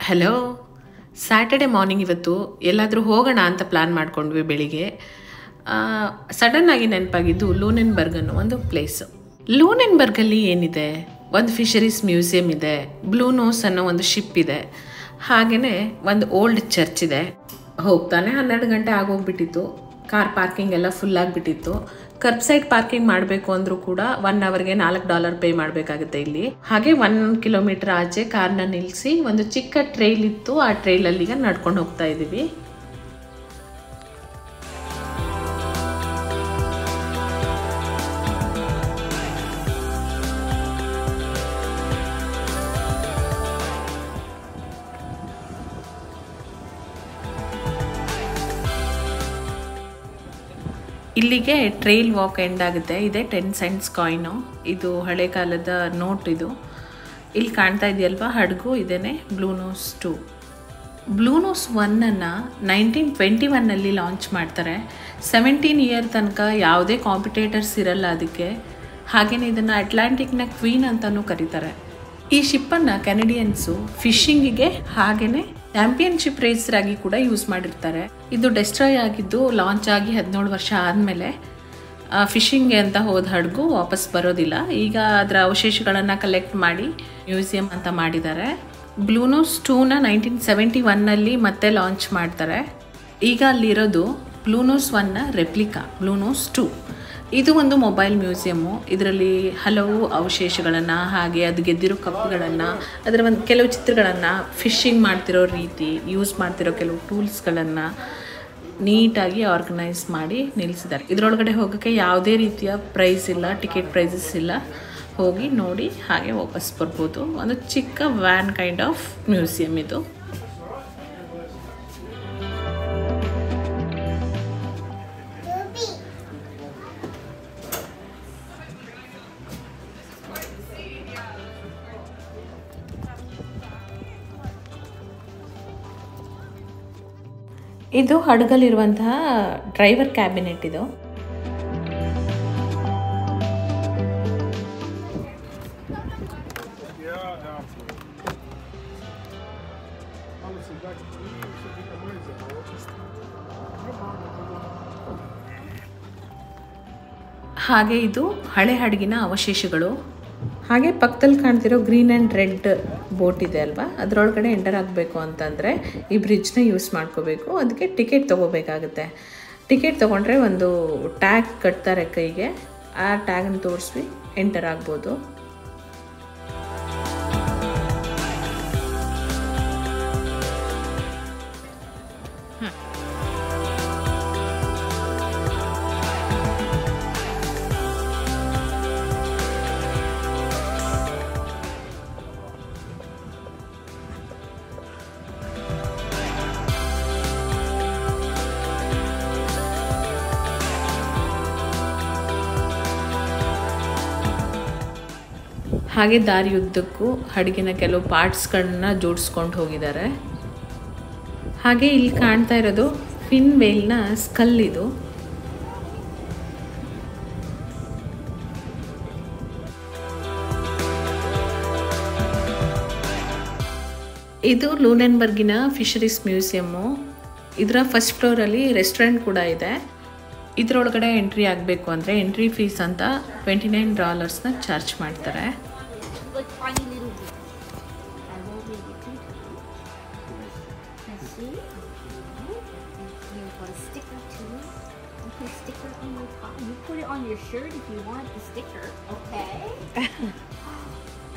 Hello, Saturday morning ಇವತ್ತು ಎಲ್ಲಾದರೂ ಹೋಗೋಣ ಅಂತ ಪ್ಲ್ಯಾನ್ ಮಾಡ್ಕೊಂಡ್ವಿ ಬೆಳಿಗ್ಗೆ. ಸಡನ್ನಾಗಿ ನೆನಪಾಗಿದ್ದು ಲೂನೆನ್ಬರ್ಗ್ ಅನ್ನೋ ಒಂದು ಪ್ಲೇಸು. ಲೂನೆನ್ಬರ್ಗಲ್ಲಿ ಏನಿದೆ, ಒಂದು ಫಿಶರೀಸ್ ಮ್ಯೂಸಿಯಂ ಇದೆ, ಬ್ಲೂ ನೋಸ್ ಅನ್ನೋ ಒಂದು ಶಿಪ್ ಇದೆ, ಹಾಗೆಯೇ ಒಂದು ಓಲ್ಡ್ ಚರ್ಚ್ ಇದೆ. ಹೋಗ್ತಾನೆ 12 ಗಂಟೆ ಆಗೋಗ್ಬಿಟ್ಟಿತ್ತು. ಕಾರ್ ಪಾರ್ಕಿಂಗ್ ಎಲ್ಲ ಫುಲ್ ಆಗಿಬಿಟ್ಟಿತ್ತು. ಕರ್ಬ್ ಸೈಡ್ ಪಾರ್ಕಿಂಗ್ ಮಾಡಬೇಕು ಅಂದರೂ ಕೂಡ 1 ಅವರ್ಗೆ $4 ಪೇ ಮಾಡಬೇಕಾಗುತ್ತೆ ಇಲ್ಲಿ. ಹಾಗೆ 1 ಕಿಲೋಮೀಟರ್ ಆಚೆ ಕಾರ್ನ ನಿಲ್ಲಿಸಿ ಒಂದು ಚಿಕ್ಕ ಟ್ರೈಲ್ ಇತ್ತು. ಆ ಟ್ರೈಲಲ್ಲಿ ಈಗ ನಡ್ಕೊಂಡು ಹೋಗ್ತಾ ಇದ್ದೀವಿ. ಇಲ್ಲಿಗೆ ಟ್ರೈಲ್ ವಾಕ್ ಎಂಡ್ ಆಗುತ್ತೆ. ಇದೆ 10 ಸೆಂಟ್ಸ್ ಕಾಯಿನು. ಇದು ಹಳೆ ಕಾಲದ ನೋಟ್. ಇದು ಇಲ್ಲಿ ಕಾಣ್ತಾ ಇದೆಯಲ್ವಾ ಹಡಗು, ಇದೇನೆ ಬ್ಲೂ ನೋಸ್ 2. ಬ್ಲೂ ನೋಸ್ 1ಅನ್ನು 1921ನಲ್ಲಿ ಲಾಂಚ್ ಮಾಡ್ತಾರೆ. 17 ಇಯರ್ ತನಕ ಯಾವುದೇ ಕಾಂಪಿಟೇಟರ್ಸ್ ಇರಲ್ಲ ಅದಕ್ಕೆ. ಹಾಗೆಯೇ ಇದನ್ನು ಅಟ್ಲಾಂಟಿಕ್ನ ಕ್ವೀನ್ ಅಂತಲೂ ಕರೀತಾರೆ. ಈ ಶಿಪ್ಪನ್ನು ಕೆನಡಿಯನ್ಸು ಫಿಶಿಂಗಿಗೆ ಹಾಗೆಯೇ ಚಾಂಪಿಯನ್ಶಿಪ್ ರೇಸರಾಗಿ ಕೂಡ ಯೂಸ್ ಮಾಡಿರ್ತಾರೆ. ಇದು ಡೆಸ್ಟ್ರಾಯ್ ಆಗಿದ್ದು ಲಾಂಚ್ ಆಗಿ 17 ವರ್ಷ ಆದಮೇಲೆ ಫಿಶಿಂಗ್ಗೆ ಅಂತ ಹೋದ ಹಡಗು ವಾಪಸ್ ಬರೋದಿಲ್ಲ. ಈಗ ಅದರ ಅವಶೇಷಗಳನ್ನು ಕಲೆಕ್ಟ್ ಮಾಡಿ ಮ್ಯೂಸಿಯಂ ಅಂತ ಮಾಡಿದ್ದಾರೆ. ಬ್ಲೂ ನೋಸ್ 2ನ 1971ನಲ್ಲಿ ಮತ್ತೆ ಲಾಂಚ್ ಮಾಡ್ತಾರೆ. ಈಗ ಅಲ್ಲಿರೋದು ಬ್ಲೂ ನೋಸ್ 1ನ ರೆಪ್ಲಿಕಾ, ಬ್ಲೂ ನೋಸ್ 2. ಇದು ಒಂದು ಮೊಬೈಲ್ ಮ್ಯೂಸಿಯಮ್ಮು. ಇದರಲ್ಲಿ ಹಲವು ಅವಶೇಷಗಳನ್ನು, ಹಾಗೆ ಅದು ಗೆದ್ದಿರೋ ಕಪ್ಗಳನ್ನು, ಅದರ ಒಂದು ಕೆಲವು ಚಿತ್ರಗಳನ್ನು, ಫಿಶಿಂಗ್ ಮಾಡ್ತಿರೋ ರೀತಿ, ಯೂಸ್ ಮಾಡ್ತಿರೋ ಕೆಲವು ಟೂಲ್ಸ್ಗಳನ್ನು ನೀಟಾಗಿ ಆರ್ಗನೈಸ್ ಮಾಡಿ ನಿಲ್ಲಿಸಿದ್ದಾರೆ. ಇದರೊಳಗಡೆ ಹೋಗೋಕ್ಕೆ ಯಾವುದೇ ರೀತಿಯ ಪ್ರೈಸ್ ಇಲ್ಲ, ಟಿಕೆಟ್ ಪ್ರೈಸಸ್ ಇಲ್ಲ. ಹೋಗಿ ನೋಡಿ ಹಾಗೆ ವಾಪಸ್ ಬರ್ಬೋದು. ಒಂದು ಚಿಕ್ಕ ವ್ಯಾನ್ ಕೈಂಡ್ ಆಫ್ ಮ್ಯೂಸಿಯಂ ಇದು. ಇದು ಹಡಗಲ್ಲಿರುವಂತಹ ಡ್ರೈವರ್ ಕ್ಯಾಬಿನೆಟ್. ಇದು ಹಾಗೆ ಇದು ಹಳೆ ಹಡಗಿನ ಅವಶೇಷಗಳು. ಹಾಗೆ ಪಕ್ಕದಲ್ಲಿ ಕಾಣ್ತಿರೋ ಗ್ರೀನ್ ಆ್ಯಂಡ್ ರೆಡ್ ಬೋಟ್ ಇದೆ ಅಲ್ವಾ, ಅದರೊಳಗಡೆ ಎಂಟರ್ ಆಗಬೇಕು ಅಂತಂದರೆ ಈ ಬ್ರಿಡ್ಜ್ನ ಯೂಸ್ ಮಾಡ್ಕೋಬೇಕು. ಅದಕ್ಕೆ ಟಿಕೆಟ್ ತೊಗೋಬೇಕಾಗುತ್ತೆ. ಟಿಕೆಟ್ ತೊಗೊಂಡ್ರೆ ಒಂದು ಟ್ಯಾಗ್ ಕಟ್ತಾರೆ ಕೈಗೆ. ಆ ಟ್ಯಾಗನ್ನು ತೋರಿಸಿ ಎಂಟರ್ ಆಗ್ಬೋದು. ಹಾಗೆ ದಾರಿಯುದ್ದಕ್ಕೂ ಹಡಗಿನ ಕೆಲವು ಪಾರ್ಟ್ಸ್ಗಳನ್ನ ಜೋಡಿಸ್ಕೊಂಡು ಹೋಗಿದ್ದಾರೆ. ಹಾಗೆ ಇಲ್ಲಿ ಕಾಣ್ತಾ ಇರೋದು ಫಿನ್ ವೇಲ್ನ ಸ್ಕಲ್. ಇದು ಲೂನೆನ್ಬರ್ಗಿನ ಫಿಶರೀಸ್ ಮ್ಯೂಸಿಯಮ್ಮು. ಇದರ ಫಸ್ಟ್ ಫ್ಲೋರಲ್ಲಿ ರೆಸ್ಟೋರೆಂಟ್ ಕೂಡ ಇದೆ. ಇದರೊಳಗಡೆ ಎಂಟ್ರಿ ಆಗಬೇಕು ಅಂದರೆ ಎಂಟ್ರಿ ಫೀಸ್ ಅಂತ $29ನ ಚಾರ್ಜ್ ಮಾಡ್ತಾರೆ.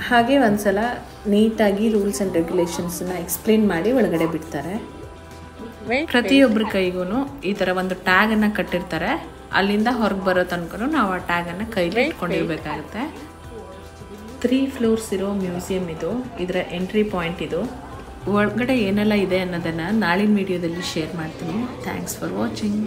ಹಾಗೆ ಒಂದ್ಸಲ ನೀಟಾಗಿ ರೂಲ್ಸ್ ಆ್ಯಂಡ್ ರೆಗ್ಯುಲೇಷನ್ಸನ್ನ ಎಕ್ಸ್ಪ್ಲೇನ್ ಮಾಡಿ ಒಳಗಡೆ ಬಿಡ್ತಾರೆ. ಪ್ರತಿಯೊಬ್ಬರ ಕೈಗೂ ಈ ಥರ ಒಂದು ಟ್ಯಾಗನ್ನು ಕಟ್ಟಿರ್ತಾರೆ. ಅಲ್ಲಿಂದ ಹೊರಗೆ ಬರೋ ತನಕ ನಾವು ಆ ಟ್ಯಾಗನ್ನು ಕೈಲಿ ಇಟ್ಕೊಂಡಿರ್ಬೇಕಾಗುತ್ತೆ. 3 ಫ್ಲೋರ್ಸ್ ಇರೋ ಮ್ಯೂಸಿಯಂ ಇದು. ಇದರ ಎಂಟ್ರಿ ಪಾಯಿಂಟ್ ಇದು. ಒಳಗಡೆ ಏನೆಲ್ಲ ಇದೆ ಅನ್ನೋದನ್ನು ನಾಳಿನ ವಿಡಿಯೋದಲ್ಲಿ ಶೇರ್ ಮಾಡ್ತೀನಿ. Thanks for watching.